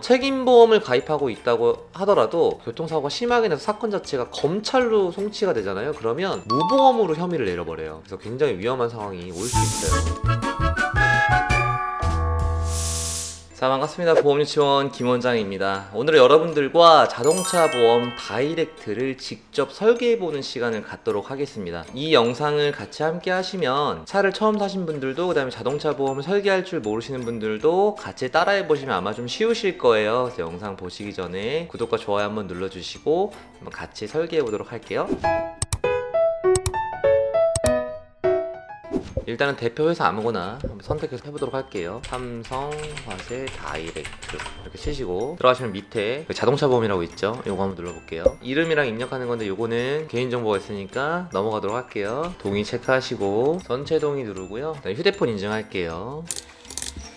책임보험을 가입하고 있다고 하더라도 교통사고가 심하게 나서 사건 자체가 검찰로 송치가 되잖아요. 그러면 무보험으로 혐의를 내려버려요. 그래서 굉장히 위험한 상황이 올 수 있어요. 자, 반갑습니다. 보험유치원 김원장입니다. 오늘은 여러분들과 자동차 보험 다이렉트를 직접 설계해보는 시간을 갖도록 하겠습니다. 이 영상을 같이 함께 하시면 차를 처음 사신 분들도, 그 다음에 자동차 보험을 설계할 줄 모르시는 분들도 같이 따라해보시면 아마 좀 쉬우실 거예요. 그래서 영상 보시기 전에 구독과 좋아요 한번 눌러주시고 한번 같이 설계해보도록 할게요. 일단은 대표 회사 아무거나 한번 선택해서 해보도록 할게요. 삼성, 화재, 다이렉트 이렇게 치시고 들어가시면 밑에 자동차 보험이라고 있죠. 요거 한번 눌러볼게요. 이름이랑 입력하는 건데 요거는 개인정보가 있으니까 넘어가도록 할게요. 동의 체크하시고 전체 동의 누르고요. 그다음에 휴대폰 인증할게요.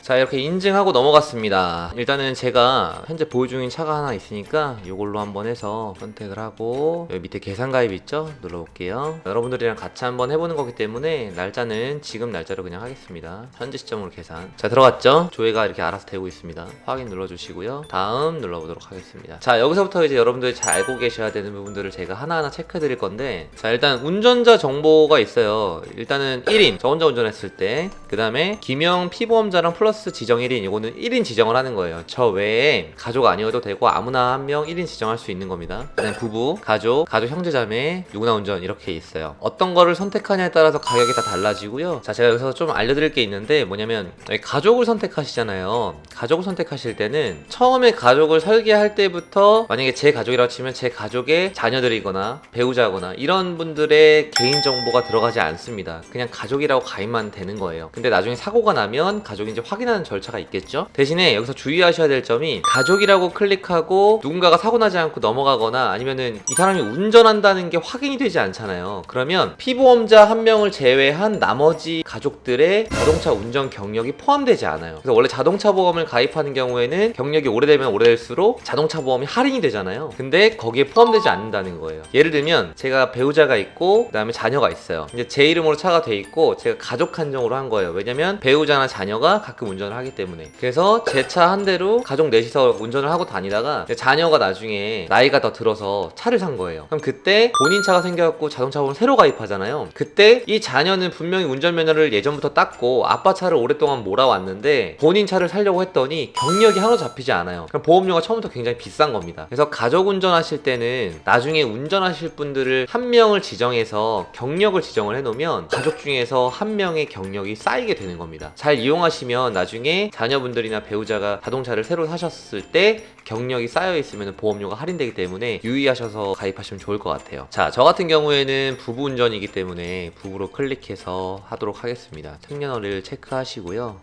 자, 이렇게 인증하고 넘어갔습니다. 일단은 제가 현재 보유 중인 차가 하나 있으니까 이걸로 한번 해서 선택을 하고 여기 밑에 계산 가입 있죠? 눌러볼게요. 여러분들이랑 같이 한번 해보는 거기 때문에 날짜는 지금 날짜로 그냥 하겠습니다. 현재 시점으로 계산. 자, 들어갔죠? 조회가 이렇게 알아서 되고 있습니다. 확인 눌러주시고요. 다음 눌러보도록 하겠습니다. 자, 여기서부터 이제 여러분들이 잘 알고 계셔야 되는 부분들을 제가 하나하나 체크해 드릴 건데, 자, 일단 운전자 정보가 있어요. 일단은 1인, 저 혼자 운전했을 때, 그 다음에 기명 피보험자랑 플러스 지정 1인, 이거는 1인 지정을 하는 거예요. 저 외에 가족 아니어도 되고 아무나 한 명 1인 지정할 수 있는 겁니다. 그다음에 부부, 가족 형제자매, 누구나 운전 이렇게 있어요. 어떤 거를 선택하냐에 따라서 가격이 다 달라지고요. 자, 제가 여기서 좀 알려드릴 게 있는데 뭐냐면, 가족을 선택하시잖아요. 가족을 선택하실 때는 처음에 가족을 설계할 때부터 만약에 제 가족이라고 치면 제 가족의 자녀들이거나 배우자거나 이런 분들의 개인정보가 들어가지 않습니다. 그냥 가족이라고 가입만 되는 거예요. 근데 나중에 사고가 나면 가족인지 확인하는 절차가 있겠죠. 대신에 여기서 주의하셔야 될 점이, 가족이라고 클릭하고 누군가가 사고 나지 않고 넘어가거나 아니면은 이 사람이 운전한다는 게 확인이 되지 않잖아요. 그러면 피보험자 한 명을 제외한 나머지 가족들의 자동차 운전 경력이 포함되지 않아요. 그래서 원래 자동차 보험을 가입하는 경우에는 경력이 오래되면 오래될수록 자동차 보험이 할인이 되잖아요. 근데 거기에 포함되지 않는다는 거예요. 예를 들면 제가 배우자가 있고 그 다음에 자녀가 있어요. 이제 제 이름으로 차가 돼 있고 제가 가족 한정으로 한 거예요. 왜냐면 배우자나 자녀가 가끔 운전을 하기 때문에. 그래서 제 차 한 대로 가족 넷이서 운전을 하고 다니다가 자녀가 나중에 나이가 더 들어서 차를 산 거예요. 그럼 그때 본인 차가 생겨갖고 자동차 보험 새로 가입하잖아요. 그때 이 자녀는 분명히 운전면허를 예전부터 땄고 아빠 차를 오랫동안 몰아왔는데 본인 차를 사려고 했더니 경력이 하나도 잡히지 않아요. 그럼 보험료가 처음부터 굉장히 비싼 겁니다. 그래서 가족 운전하실 때는 나중에 운전하실 분들을 한 명을 지정해서 경력을 지정을 해놓으면 가족 중에서 한 명의 경력이 쌓이게 되는 겁니다. 잘 이용하시면 나중에 자녀분들이나 배우자가 자동차를 새로 사셨을 때 경력이 쌓여 있으면 보험료가 할인되기 때문에 유의하셔서 가입하시면 좋을 것 같아요. 자, 저 같은 경우에는 부부 운전이기 때문에 부부로 클릭해서 하도록 하겠습니다. 생년월일 체크하시고요.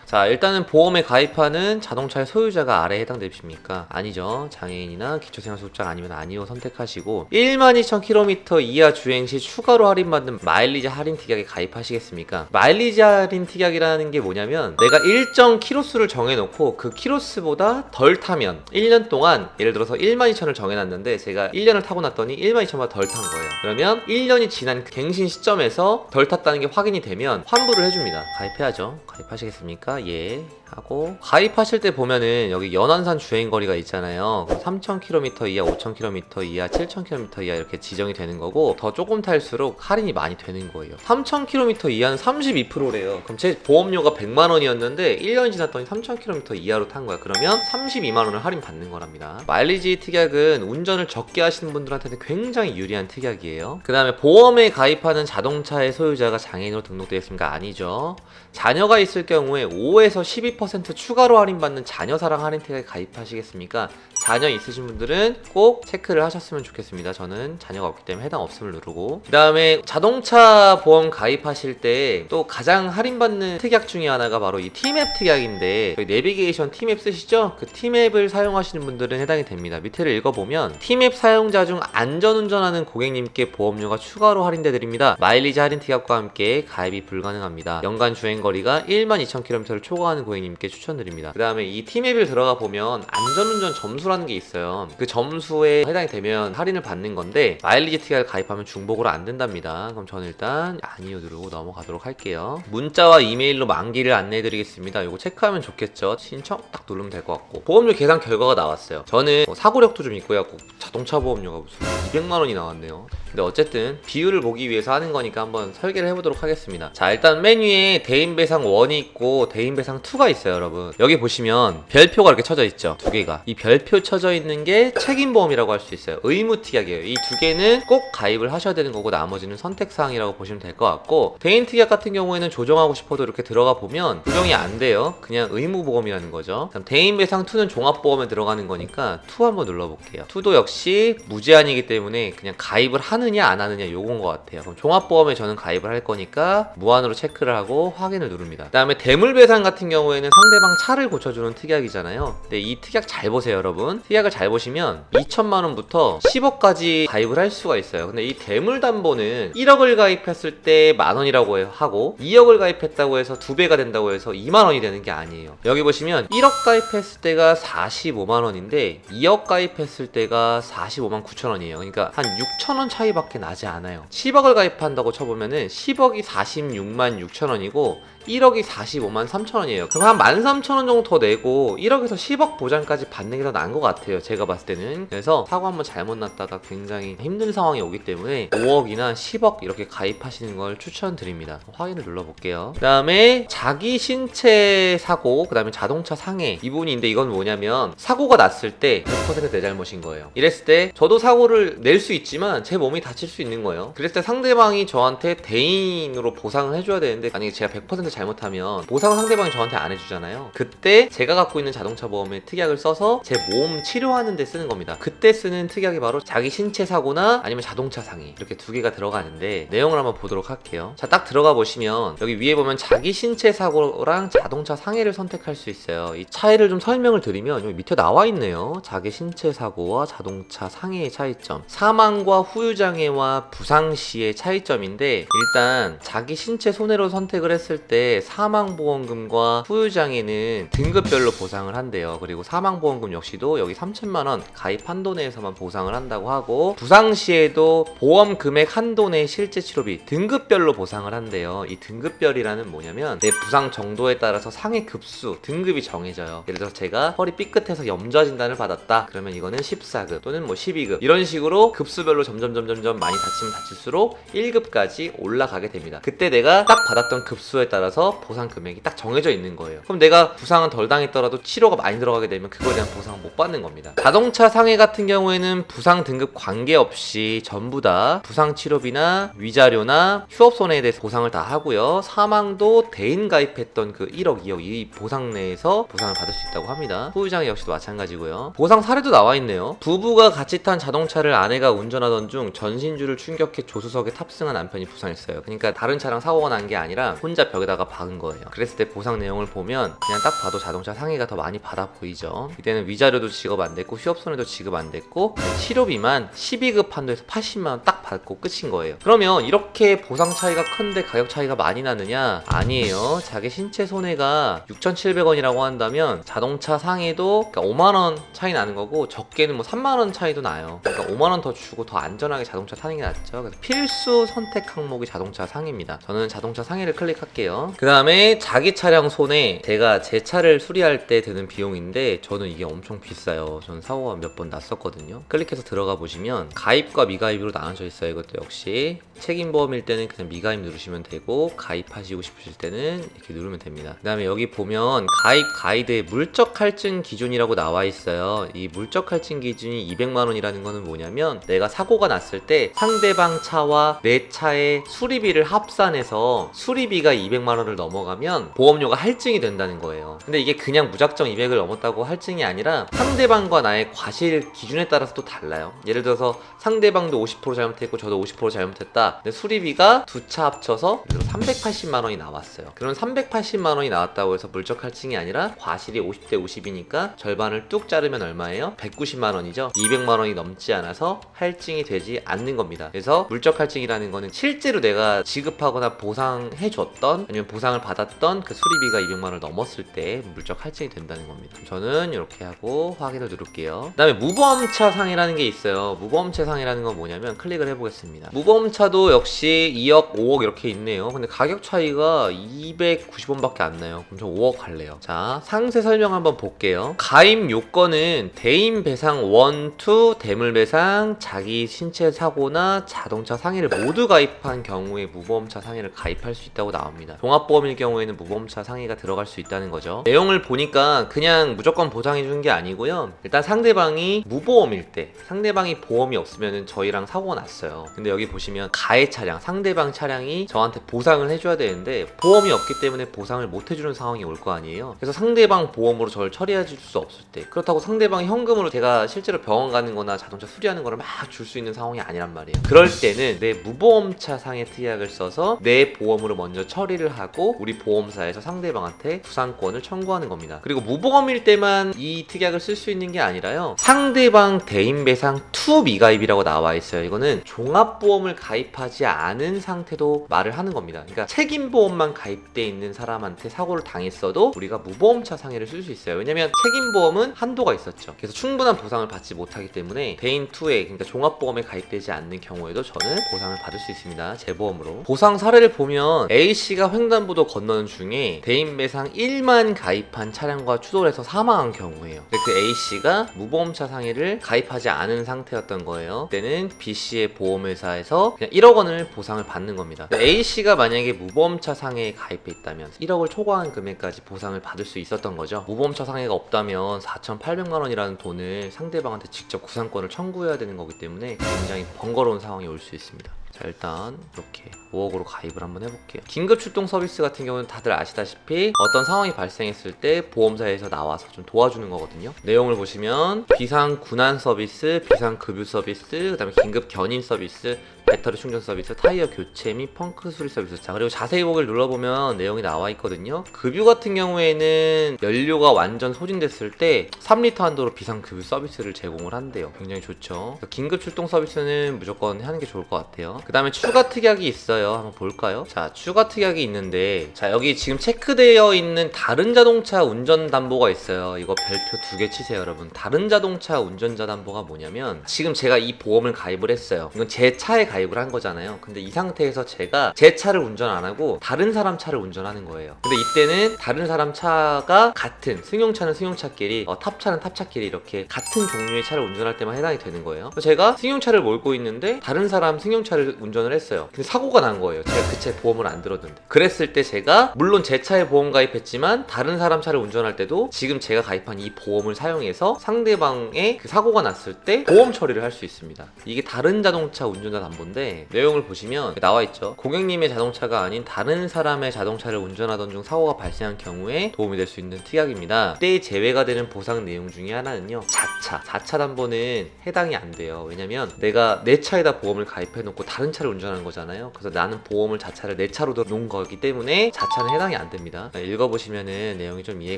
자, 일단은 보험에 가입하는 자동차의 소유자가 아래에 해당되십니까? 아니죠. 장애인이나 기초생활수급자가 아니면 아니요 선택하시고, 12,000km 이하 주행 시 추가로 할인받는 마일리지 할인 특약에 가입하시겠습니까? 마일리지 할인 특약이라는 게 뭐냐면, 내가 일정 키로수를 정해놓고 그 키로수보다 덜 타면 1년 동안, 예를 들어서 12,000을 정해놨는데 제가 1년을 타고 났더니 12,000보다 덜 탄 거예요. 그러면 1년이 지난 갱신 시점에서 덜 탔다는 게 확인이 되면 환불을 해줍니다. 가입해야죠. 가입하시겠습니까? 예 하고, 가입하실 때 보면은 여기 연한산 주행거리가 있잖아요. 3,000km 이하, 5,000km 이하, 7,000km 이하 이렇게 지정이 되는 거고, 더 조금 탈수록 할인이 많이 되는 거예요. 3,000km 이하는 32%래요. 그럼 제 보험료가 100만 원이었는데 1년이 지났더니 3,000km 이하로 탄 거야. 그러면 32만 원을 할인 받는 거랍니다. 마일리지 특약은 운전을 적게 하시는 분들한테는 굉장히 유리한 특약이에요. 그 다음에 보험에 가입하는 자동차의 소유자가 장애인으로 등록되어 있습니까? 아니죠. 자녀가 있을 경우에 5에서 12% 추가로 할인받는 자녀사랑 할인 특약에 가입하시겠습니까? 자녀 있으신 분들은 꼭 체크를 하셨으면 좋겠습니다. 저는 자녀가 없기 때문에 해당 없음을 누르고, 그 다음에 자동차 보험 가입하실 때 또 가장 할인받는 특약 중에 하나가 바로 이 T맵 특약인데, 내비게이션 T맵 쓰시죠? 그 T맵을 사용하시는 분들은 해당이 됩니다. 밑에를 읽어보면 T맵 사용자 중 안전운전하는 고객님께 보험료가 추가로 할인돼 드립니다. 마일리지 할인 특약과 함께 가입이 불가능합니다. 연간 주행거리가 12,000km를 초과하는 고객님 님께 추천드립니다. 그 다음에 이 티맵을 들어가 보면 안전운전 점수라는 게 있어요. 그 점수에 해당이 되면 할인을 받는 건데 마일리지 특약을 가입하면 중복으로 안 된답니다. 그럼 저는 일단 아니요 누르고 넘어가도록 할게요. 문자와 이메일로 만기를 안내해드리겠습니다. 이거 체크하면 좋겠죠. 신청 딱 누르면 될 것 같고 보험료 계산 결과가 나왔어요. 저는 사고력도 좀 있고 해갖고 자동차 보험료가 무슨 200만원이 나왔네요. 근데 어쨌든 비율을 보기 위해서 하는 거니까 한번 설계를 해보도록 하겠습니다. 자, 일단 맨 위에 대인배상 1이 있고 대인배상 2가 있어요, 여러분. 여기 보시면 별표가 이렇게 쳐져 있죠, 두 개가. 이 별표 쳐져 있는 게 책임보험이라고 할 수 있어요. 의무특약이에요. 이 두 개는 꼭 가입을 하셔야 되는 거고 나머지는 선택사항이라고 보시면 될 것 같고, 대인특약 같은 경우에는 조정하고 싶어도 이렇게 들어가 보면 조정이 안 돼요. 그냥 의무보험이라는 거죠. 그럼 대인배상 2는 종합보험에 들어가는 거니까 2 한번 눌러볼게요. 2도 역시 무제한이기 때문에 그냥 가입을 하느냐 안 하느냐 요건 것 같아요. 그럼 종합보험에 저는 가입을 할 거니까 무한으로 체크를 하고 확인을 누릅니다. 그 다음에 대물배상 같은 경우에는 상대방 차를 고쳐주는 특약이잖아요. 근데 이 특약 잘 보세요, 여러분. 특약을 잘 보시면 2천만 원부터 10억까지 가입을 할 수가 있어요. 근데 이 대물담보는 1억을 가입했을 때 만원이라고 하고 2억을 가입했다고 해서 2배가 된다고 해서 2만원이 되는 게 아니에요. 여기 보시면 1억 가입했을 때가 45만 원인데 2억 가입했을 때가 45만 9천 원이에요. 그러니까 한 6천 원 차이밖에 나지 않아요. 10억을 가입한다고 쳐보면은 10억이 46만 6천 원이고 1억이 45만 3천 원이에요. 그럼 한 13,000원 정도 더 내고 1억에서 10억 보장까지 받는 게 더 나은 것 같아요, 제가 봤을 때는. 그래서 사고 한번 잘못 났다가 굉장히 힘든 상황이 오기 때문에 5억이나 10억 이렇게 가입하시는 걸 추천드립니다. 확인을 눌러볼게요. 그 다음에 자기 신체 사고, 그 다음에 자동차 상해, 이 부분인데 이건 뭐냐면 사고가 났을 때 100% 내 잘못인 거예요. 이랬을 때 저도 사고를 낼 수 있지만 제 몸이 다칠 수 있는 거예요. 그랬을 때 상대방이 저한테 대인으로 보상을 해줘야 되는데, 만약에 제가 100% 잘못하면 보상 상대방이 저한테 안 해주잖아요. 그때 제가 갖고 있는 자동차 보험에 특약을 써서 제 몸 치료하는 데 쓰는 겁니다. 그때 쓰는 특약이 바로 자기 신체 사고나 아니면 자동차 상해, 이렇게 두 개가 들어가는데 내용을 한번 보도록 할게요. 자, 딱 들어가 보시면 여기 위에 보면 자기 신체 사고랑 자동차 상해를 선택할 수 있어요. 이 차이를 좀 설명을 드리면 여기 밑에 나와 있네요. 자기 신체 사고와 자동차 상해의 차이점, 사망과 후유장애와 부상 시의 차이점인데, 일단 자기 신체 손해로 선택을 했을 때 사망보험금과 후유장애는 등급별로 보상을 한대요. 그리고 사망보험금 역시도 여기 3천만원 가입 한도 내에서만 보상을 한다고 하고, 부상 시에도 보험 금액 한도 내 실제 치료비 등급별로 보상을 한대요. 이 등급별이라는 뭐냐면 내 부상 정도에 따라서 상해 급수 등급이 정해져요. 예를 들어서 제가 허리 삐끗해서 염좌 진단을 받았다, 그러면 이거는 14급 또는 뭐 12급 이런 식으로 급수별로 점점 많이 다치면 다칠수록 1급까지 올라가게 됩니다. 그때 내가 딱 받았던 급수에 따라서 보상 금액이 딱 정해져 있는 거예요. 그럼 내가 부상은 덜 당했더라도 치료가 많이 들어가게 되면 그거에 대한 보상은 못 받는 겁니다. 자동차 상해 같은 경우에는 부상 등급 관계없이 전부 다 부상 치료비나 위자료나 휴업 손해에 대해서 보상을 다 하고요. 사망도 대인 가입했던 그 1억, 2억 이 보상 내에서 보상을 받을 수 있다고 합니다. 후유장애 역시도 마찬가지고요. 보상 사례도 나와 있네요. 부부가 같이 탄 자동차를 아내가 운전하던 중 전신주를 충격해 조수석에 탑승한 남편이 부상했어요. 그러니까 다른 차랑 사고가 난 게 아니라 혼자 벽에다가 박은 거예요. 그랬을 때 보상 내용을 보면 그냥 딱 봐도 자동차 상해가 더 많이 받아 보이죠. 이때는 위자료도 지급 안 됐고 휴업손해도 지급 안 됐고 치료비만 12급 한도에서 80만원 딱 받고 끝인 거예요. 그러면 이렇게 보상 차이가 큰데 가격 차이가 많이 나느냐? 아니에요. 자기 신체 손해가 6,700원이라고 한다면 자동차 상해도 그러니까 5만원 차이 나는 거고, 적게는 뭐 3만원 차이도 나요. 그러니까 5만원 더 주고 더 안전하게 자동차 타는 게 낫죠. 그래서 필수 선택 항목이 자동차 상해입니다. 저는 자동차 상해를 클릭할게요. 그 다음에 자기 차량 손해, 제가 제 차를 수리할 때 드는 비용인데 저는 이게 엄청 비싸요. 저는 사고가 몇 번 났었거든요. 클릭해서 들어가 보시면 가입과 미가입으로 나눠져 있어요. 이것도 역시 책임보험일 때는 그냥 미가입 누르시면 되고, 가입하시고 싶으실 때는 이렇게 누르면 됩니다. 그 다음에 여기 보면 가입 가이드에 물적 할증 기준이라고 나와 있어요. 이 물적 할증 기준이 200만원이라는 거는 뭐냐면 내가 사고가 났을 때 상대방 차와 내 차의 수리비를 합산해서 수리비가 200만원을 넘어가면 보험료가 할증이 된다는 거예요. 근데 이게 그냥 무작정 200을 넘었다고 할증이 아니라 상대방과 나의 과실 기준에 따라서 또 달라요. 예를 들어서 상대방도 50% 잘못했고 저도 50% 잘못했다. 근데 수리비가 두 차 합쳐서 380만원이 나왔어요. 그런 380만원이 나왔다고 해서 물적 할증이 아니라 과실이 50대 50이니까 절반을 뚝 자르면 얼마예요? 190만원이죠. 200만원이 넘지 않아서 할증이 되지 않는 겁니다. 그래서 물적 할증이라는 거는 실제로 내가 지급하거나 보상해줬던, 아니면 보상을 받았던 그 수리비가 200만 원을 넘었을 때 물적 할증이 된다는 겁니다. 저는 이렇게 하고 확인을 누를게요. 그 다음에 무보험차 상이라는 게 있어요. 무보험차 상이라는 건 뭐냐면 클릭을 해보겠습니다. 무보험차도 역시 2억, 5억 이렇게 있네요. 근데 가격 차이가 290원밖에 안 나요. 그럼 저 5억 할래요. 자, 상세 설명 한번 볼게요. 가입 요건은 대인 배상 1, 2, 대물 배상, 자기 신체 사고나 자동차 상해를 모두 가입한 경우에 무보험차 상해를 가입할 수 있다고 나옵니다. 종합보험일 경우에는 무보험차 상해가 들어갈 수 있다는 거죠. 내용을 보니까 그냥 무조건 보장해 주는 게 아니고요. 일단 상대방이 무보험일 때, 상대방이 보험이 없으면 저희랑 사고가 났어요. 근데 여기 보시면 가해 차량, 상대방 차량이 저한테 보상을 해줘야 되는데 보험이 없기 때문에 보상을 못 해주는 상황이 올 거 아니에요. 그래서 상대방 보험으로 저를 처리해 줄 수 없을 때, 그렇다고 상대방이 현금으로 제가 실제로 병원 가는 거나 자동차 수리하는 거를 막 줄 수 있는 상황이 아니란 말이에요. 그럴 때는 내 무보험차 상해 특약을 써서 내 보험으로 먼저 처리를 하고 우리 보험사에서 상대방한테 부상권을 청구하는 겁니다. 그리고 무보험일 때만 이 특약을 쓸 수 있는 게 아니라요, 상대방 대인배상 투 미가입이라고 나와 있어요. 이거는 종합보험을 가입하지 않은 상태도 말을 하는 겁니다. 그러니까 책임보험만 가입돼 있는 사람한테 사고를 당했어도 우리가 무보험차 상해를 쓸 수 있어요. 왜냐면 책임보험은 한도가 있었죠. 그래서 충분한 보상을 받지 못하기 때문에 대인 2에, 그러니까 종합보험에 가입되지 않는 경우에도 저는 보상을 받을 수 있습니다. 제 보험으로. 보상 사례를 보면 A씨가 횡단보도 건너는 중에 대인배상 1만 가입한 차량과 추돌 해서 사망한 경우예요. 근데 그 A씨가 무보험차 상해를 가입하지 않은 상태였던 거예요. 그때는 B씨의 보험회사에서 그냥 1억 원을 보상을 받는 겁니다. A씨가 만약에 무보험차 상해에 가입해 있다면 1억을 초과한 금액까지 보상을 받을 수 있었던 거죠. 무보험차 상해가 없다면 4,800만 원이라는 돈을 상대방한테 직접 구상권을 청구해야 되는 거기 때문에 굉장히 번거로운 상황이 올 수 있습니다. 자, 일단 이렇게 5억으로 가입을 한번 해볼게요. 긴급 출동 서비스 같은 경우는 다들 아시다시피 어떤 상황이 발생했을 때 보험사에서 나와서 좀 도와주는 거거든요. 내용을 보시면 비상 군안 서비스, 비상 급유 서비스, 그 다음에 긴급 견인 서비스, 배터리 충전 서비스, 타이어 교체 및 펑크 수리 서비스. 자, 그리고 자세히 보기를 눌러보면 내용이 나와 있거든요. 급유 같은 경우에는 연료가 완전 소진됐을 때 3리터 한도로 비상 급유 서비스를 제공을 한대요. 굉장히 좋죠. 긴급 출동 서비스는 무조건 하는 게 좋을 것 같아요. 그 다음에 추가 특약이 있어요. 한번 볼까요? 자, 추가 특약이 있는데, 자, 여기 지금 체크되어 있는 다른 자동차 운전 담보가 있어요. 이거 별표 2개 치세요, 여러분. 다른 자동차 운전자 담보가 뭐냐면, 지금 제가 이 보험을 가입을 했어요. 이건 제 차에 가입을 한 거잖아요. 근데 이 상태에서 제가 제 차를 운전 안 하고 다른 사람 차를 운전하는 거예요. 근데 이때는 다른 사람 차가 같은, 승용차는 승용차끼리, 탑차는 탑차끼리 이렇게 같은 종류의 차를 운전할 때만 해당이 되는 거예요. 그래서 제가 승용차를 몰고 있는데 다른 사람 승용차를 운전을 했어요. 근데 사고가 난 거예요. 제가 그 차에 보험을 안 들었는데. 그랬을 때 제가 물론 제 차에 보험 가입했지만 다른 사람 차를 운전할 때도 지금 제가 가입한 이 보험을 사용해서 상대방의 그 사고가 났을 때 보험 처리를 할 수 있습니다. 이게 다른 자동차 운전자 담보인데, 내용을 보시면 나와 있죠. 고객님의 자동차가 아닌 다른 사람의 자동차를 운전하던 중 사고가 발생한 경우에 도움이 될 수 있는 특약입니다. 그때 제외가 되는 보상 내용 중에 하나는요, 자차. 자차 담보는 해당이 안 돼요. 왜냐면 내가 내 차에다 보험을 가입해 놓고 다른 차를 운전하는 거잖아요. 그래서 나는 보험을 자차를 내 차로 놓은 거기 때문에 자차는 해당이 안 됩니다. 읽어보시면은 내용이 좀 이해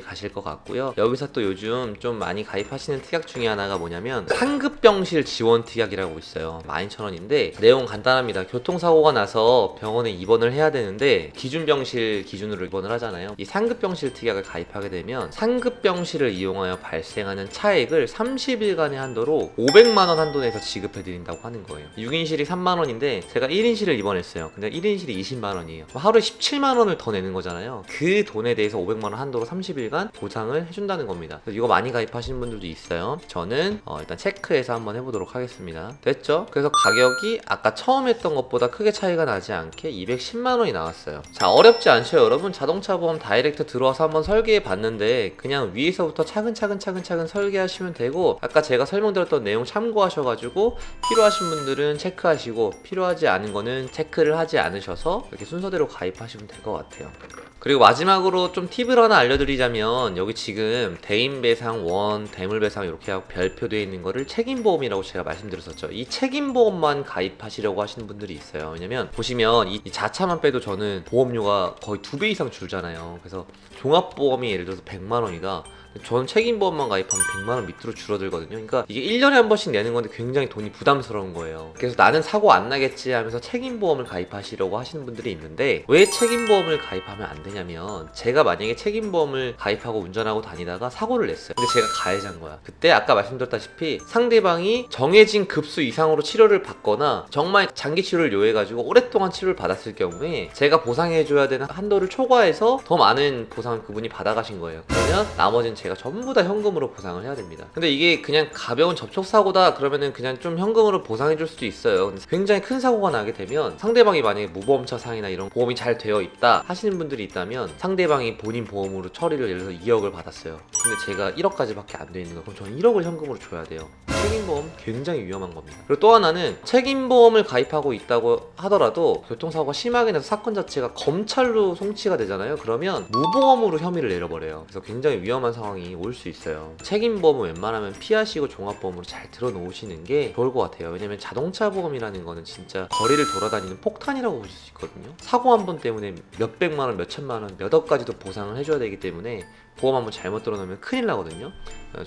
가실 것 같고요. 여기서 또 요즘 좀 많이 가입하시는 특약 중에 하나가 뭐냐면 상급병실 지원 특약이라고 있어요. 12,000원인데 내용 간단합니다. 교통사고가 나서 병원에 입원을 해야 되는데 기준병실 기준으로 입원을 하잖아요. 이 상급병실 특약을 가입하게 되면 상급병실을 이용하여 발생하는 차액을 30일간의 한도로 500만 원 한도 내에서 지급해 드린다고 하는 거예요. 6인실이 3만 원인데 제가 1인실을 입원했어요. 근데 1인실이 20만 원이에요. 하루에 17만 원을 더 내는 거잖아요. 그 돈에 대해서 500만 원 한도로 30일간 보상을 해준다는 겁니다. 이거 많이 가입하시는 분들도 있어요. 저는 일단 체크해서 한번 해보도록 하겠습니다. 됐죠? 그래서 가격이 아까 처음 했던 것보다 크게 차이가 나지 않게 210만 원이 나왔어요. 자, 어렵지 않죠, 여러분? 자동차 보험 다이렉트 들어와서 한번 설계해 봤는데 그냥 위에서부터 차근차근 설계하시면 되고, 아까 제가 설명드렸던 내용 참고하셔가지고 필요하신 분들은 체크하시고 필요하지 않은 거는 체크를 하지 않으셔서 이렇게 순서대로 가입하시면 될 것 같아요. 그리고 마지막으로 좀 팁을 하나 알려드리자면, 여기 지금 대인배상 1, 대물배상 이렇게 하고 별표되어 있는 거를 책임보험이라고 제가 말씀드렸었죠. 이 책임보험만 가입하시려고 하시는 분들이 있어요. 왜냐면 보시면 이 자차만 빼도 저는 보험료가 거의 2배 이상 줄잖아요. 그래서 종합보험이 예를 들어서 100만 원이다. 저는 책임보험만 가입하면 100만원 밑으로 줄어들거든요. 그러니까 이게 1년에 한 번씩 내는 건데 굉장히 돈이 부담스러운 거예요. 그래서 나는 사고 안 나겠지 하면서 책임보험을 가입하시려고 하시는 분들이 있는데, 왜 책임보험을 가입하면 안 되냐면, 제가 만약에 책임보험을 가입하고 운전하고 다니다가 사고를 냈어요. 근데 제가 가해자인 거야. 그때 아까 말씀드렸다시피 상대방이 정해진 급수 이상으로 치료를 받거나 정말 장기 치료를 요해가지고 오랫동안 치료를 받았을 경우에 제가 보상해줘야 되는 한도를 초과해서 더 많은 보상을 그분이 받아가신 거예요. 그러면 나머지는 제가 전부 다 현금으로 보상을 해야 됩니다. 근데 이게 그냥 가벼운 접촉사고다 그러면은 그냥 좀 현금으로 보상해줄 수도 있어요. 근데 굉장히 큰 사고가 나게 되면, 상대방이 만약에 무보험차 상이나 이런 보험이 잘 되어 있다 하시는 분들이 있다면, 상대방이 본인 보험으로 처리를 예를 들어서 2억을 받았어요. 근데 제가 1억까지밖에 안 돼 있는 거, 그럼 저는 1억을 현금으로 줘야 돼요. 책임보험 굉장히 위험한 겁니다. 그리고 또 하나는, 책임보험을 가입하고 있다고 하더라도 교통사고가 심하게 나서 사건 자체가 검찰로 송치가 되잖아요. 그러면 무보험으로 혐의를 내려버려요. 그래서 굉장히 위험한 상황이 올 수 있어요. 책임보험은 웬만하면 피하시고 종합보험으로 잘 들어놓으시는 게 좋을 것 같아요. 왜냐면 자동차 보험이라는 거는 진짜 거리를 돌아다니는 폭탄이라고 보실 수 있거든요. 사고 한 번 때문에 몇백만원, 몇천만원, 몇억까지도 보상을 해줘야 되기 때문에 보험 한번 잘못 들어놓으면 큰일 나거든요.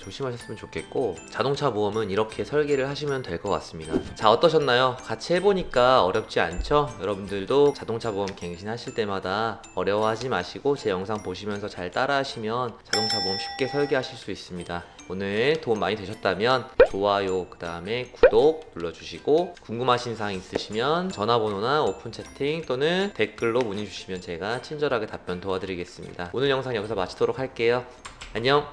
조심하셨으면 좋겠고, 자동차 보험은 이렇게 설계를 하시면 될 것 같습니다. 자, 어떠셨나요? 같이 해보니까 어렵지 않죠? 여러분들도 자동차 보험 갱신하실 때마다 어려워하지 마시고 제 영상 보시면서 잘 따라하시면 자동차 보험 쉽게 설계하실 수 있습니다. 오늘 도움 많이 되셨다면 좋아요, 그 다음에 구독 눌러주시고, 궁금하신 사항 있으시면 전화번호나 오픈 채팅 또는 댓글로 문의 주시면 제가 친절하게 답변 도와드리겠습니다. 오늘 영상 여기서 마치도록 할게요. 안녕.